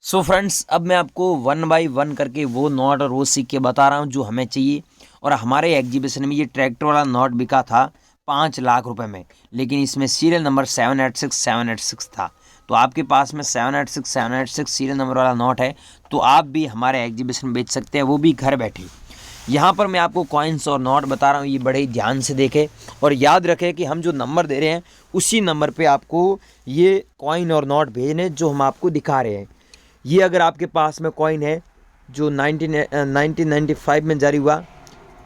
So friends, अब मैं आपको वन बाय वन करके वो नोट और वो सिक्के बता रहा हूँ जो हमें चाहिए। और हमारे एग्जीबिशन में ये ट्रैक्टर वाला नोट बिका था 5 लाख रुपए में, लेकिन इसमें सीरियल नंबर 786 था। तो आपके पास में 786 सीरियल नंबर वाला नोट है तो आप भी हमारे एग्जीबिशन में बेच सकते हैं, वो भी घर बैठे। यहाँ पर मैं आपको कॉइन्स और नोट बता रहा हूँ, ये बड़े ध्यान से देखें और याद रखें कि हम जो नंबर दे रहे हैं उसी नंबर पे आपको ये कॉइन और नोट भेजने जो हम आपको दिखा रहे हैं। ये अगर आपके पास में कॉइन है जो 1995 में जारी हुआ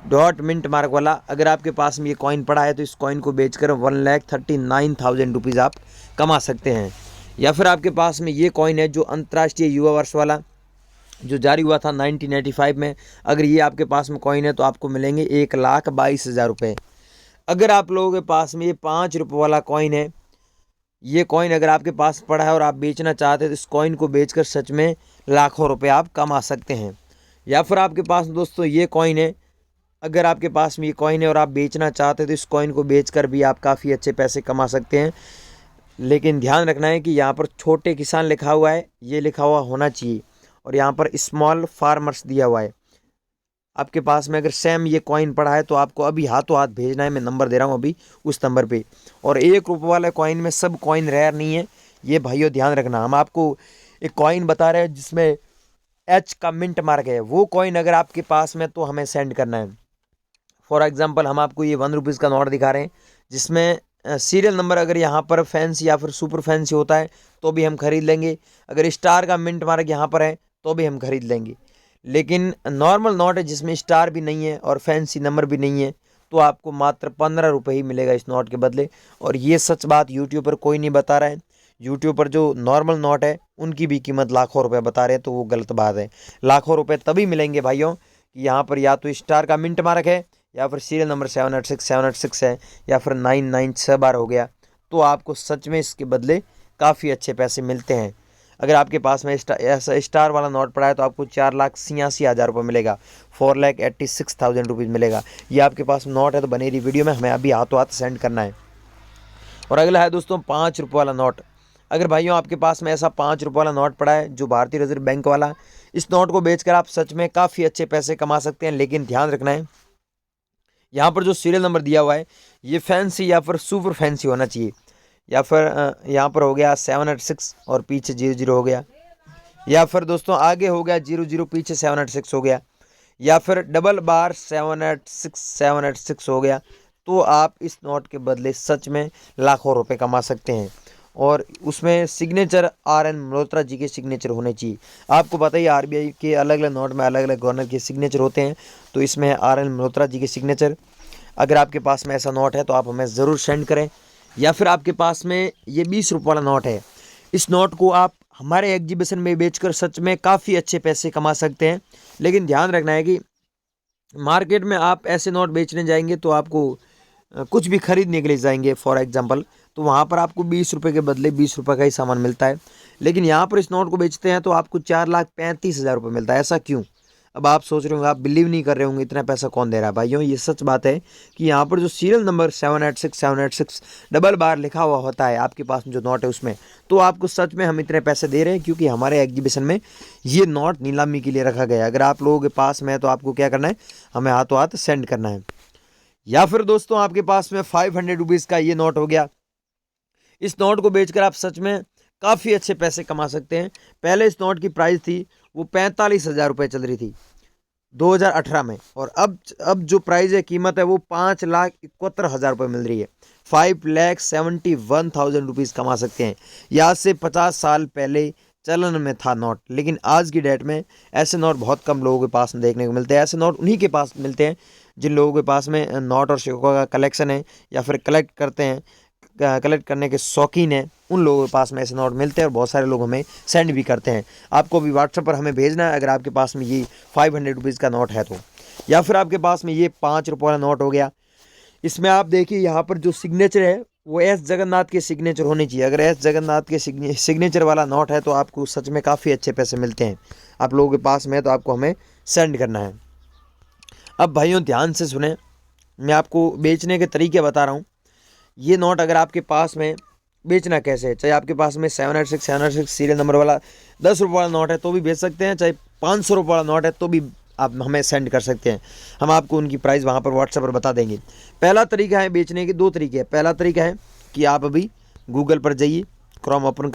डॉट मिंट मार्क वाला, अगर आपके पास में ये कॉइन पड़ा है तो इस कॉइन को बेचकर 1,39,000 रुपीज़ आप कमा सकते हैं। या फिर आपके पास में ये कॉइन है जो अंतर्राष्ट्रीय युवा वर्ष वाला जो जारी हुआ था 1985 में, अगर ये आपके पास में कॉइन है तो आपको मिलेंगे 1,22,000 रुपये। अगर आप लोगों के पास में ये 5 रुपये वाला कॉइन है, ये कॉइन अगर आपके पास पड़ा है और आप बेचना चाहते हैं तो इस कॉइन को बेचकर सच में लाखों रुपए आप कमा सकते हैं। या फिर आपके पास दोस्तों ये कॉइन है, अगर आपके पास में ये कॉइन है और आप बेचना चाहते हैं तो इस कॉइन को बेचकर भी आप काफ़ी अच्छे पैसे कमा सकते हैं। लेकिन ध्यान रखना है कि यहाँ पर छोटे किसान लिखा हुआ है, ये लिखा हुआ होना चाहिए, और यहाँ पर स्मॉल फार्मर्स दिया हुआ है। आपके पास में अगर सेम ये कॉइन पड़ा है तो आपको अभी हाथों हाथ भेजना है, मैं नंबर दे रहा हूँ अभी उस नंबर पे। और 1 रुपये वाले कॉइन में सब कॉइन रेयर नहीं है, ये भाइयों ध्यान रखना। हम आपको एक कॉइन बता रहे हैं जिसमें एच का मिंट मार्क है, वो कॉइन अगर आपके पास में तो हमें सेंड करना है। फॉर एग्जाम्पल हम आपको ये 1 रुपीज़ का नोट दिखा रहे हैं जिसमें सीरियल नंबर अगर यहाँ पर फैंसी या फिर सुपर फैंसी होता है तो भी हम खरीद लेंगे, अगर स्टार का मिंट मार्क यहाँ पर है तो भी हम खरीद लेंगे। लेकिन नॉर्मल नोट है जिसमें स्टार भी नहीं है और फैंसी नंबर भी नहीं है तो आपको मात्र 15 रुपये ही मिलेगा इस नोट के बदले। और ये सच बात यूट्यूब पर कोई नहीं बता रहा है। यूट्यूब पर जो नॉर्मल नोट है उनकी भी कीमत लाखों रुपए बता रहे हैं, तो वो गलत बात है। लाखों रुपए तभी मिलेंगे भाइयों कि यहाँ पर या तो स्टार का मिंट मार्क है या फिर सीरियल नंबर 786 है या फिर 99 बार हो गया, तो आपको सच में इसके बदले काफ़ी अच्छे पैसे मिलते हैं। अगर आपके पास में ऐसा स्टार वाला नोट पड़ा है तो आपको 4,86,000 रुपये मिलेगा, 4,86,000 रुपीज़ मिलेगा। ये आपके पास नोट है तो बनी रही वीडियो में, हमें अभी हाथों हाथ सेंड करना है। और अगला है दोस्तों 5 रुपये वाला नोट। अगर भाइयों आपके पास में ऐसा 5 रुपये वाला नोट पड़ा है जो भारतीय रिजर्व बैंक वाला, इस नोट को बेचकर आप सच में काफ़ी अच्छे पैसे कमा सकते हैं। लेकिन ध्यान रखना है यहाँ पर जो सीरियल नंबर दिया हुआ है ये फैंसी या फिर सुपर फैंसी होना चाहिए। या फिर यहाँ पर हो गया 786 और पीछे 00 हो गया, या फिर दोस्तों आगे हो गया 00 पीछे 786 हो गया, या फिर डबल बार 786 हो गया, तो आप इस नोट के बदले सच में लाखों रुपए कमा सकते हैं। और उसमें सिग्नेचर RN मल्होत्रा जी के सिग्नेचर होने चाहिए। आपको पता ही RBI के अलग अलग नोट में अलग अलग गवर्नर के सिग्नेचर होते हैं, तो इसमें है RN मल्होत्रा जी के सिग्नेचर। अगर आपके पास में ऐसा नोट है तो आप हमें ज़रूर सेंड करें। या फिर आपके पास में ये 20 रुपये वाला नोट है, इस नोट को आप हमारे एग्जीबिशन में बेचकर सच में काफ़ी अच्छे पैसे कमा सकते हैं। लेकिन ध्यान रखना है कि मार्केट में आप ऐसे नोट बेचने जाएंगे तो आपको कुछ भी खरीदने के लिए जाएंगे फॉर एग्जांपल, तो वहाँ पर आपको 20 रुपये के बदले 20 रुपये का ही सामान मिलता है। लेकिन यहाँ पर इस नोट को बेचते हैं तो आपको 4,35,000 रुपये मिलता है। ऐसा क्यों? अब आप सोच रहे होंगे, आप बिलीव नहीं कर रहे होंगे इतना पैसा कौन दे रहा है। भाइयों ये सच बात है कि यहाँ पर जो सीरियल नंबर 786 डबल बार लिखा हुआ होता है आपके पास में जो नोट है उसमें, तो आपको सच में हम इतने पैसे दे रहे हैं क्योंकि हमारे एग्जीबिशन में ये नोट नीलामी के लिए रखा गया है। अगर आप लोगों के पास में है तो आपको क्या करना है, हमें हाथों हाथ सेंड करना है। या फिर दोस्तों आपके पास में 500 रुपीज़ का ये नोट हो गया, इस नोट को बेचकर आप सच में काफ़ी अच्छे पैसे कमा सकते हैं। पहले इस नोट की प्राइस थी वो 45,000 रुपये चल रही थी 2018 में, और अब जो प्राइस है कीमत है वो 5,71,000 रुपये मिल रही है। 5,71,000 रुपीज़ कमा सकते हैं। यहाँ से 50 साल पहले चलन में था नोट, लेकिन आज की डेट में ऐसे नोट बहुत कम लोगों के पास में देखने को मिलते हैं। ऐसे नोट उन्हीं के पास मिलते हैं जिन लोगों के पास में नोट और सिक्कों का कलेक्शन है या फिर कलेक्ट करते हैं, कलेक्ट करने के शौकीन हैं, उन लोगों के पास में ऐसे नोट मिलते हैं और बहुत सारे लोग हमें सेंड भी करते हैं। आपको भी व्हाट्सएप पर हमें भेजना है अगर आपके पास में ये 500 रुपीज़ का नोट है तो। या फिर आपके पास में ये 5 रुपये वाला नोट हो गया, इसमें आप देखिए यहाँ पर जो सिग्नेचर है वो एस जगन्नाथ के सिग्नेचर होने चाहिए। अगर एस जगन्नाथ के सिग्नेचर वाला नोट है तो आपको सच में काफ़ी अच्छे पैसे मिलते हैं। आप लोगों के पास में है तो आपको हमें सेंड करना है। अब भाइयों ध्यान से सुने, मैं आपको बेचने के तरीके बता रहा हूँ। ये नोट अगर आपके पास में बेचना कैसे है। चाहे आपके पास में 786 सीरियल नंबर वाला 10 रुपये वाला नोट है तो भी बेच सकते हैं, चाहे 500 रुपये वाला नोट है तो भी आप हमें सेंड कर सकते हैं। हम आपको उनकी प्राइस वहाँ पर व्हाट्सएप पर बता देंगे। पहला तरीका है बेचने के, 2 तरीके हैं। पहला तरीका है कि आप अभी गूगल पर जाइए, क्रोम ओपन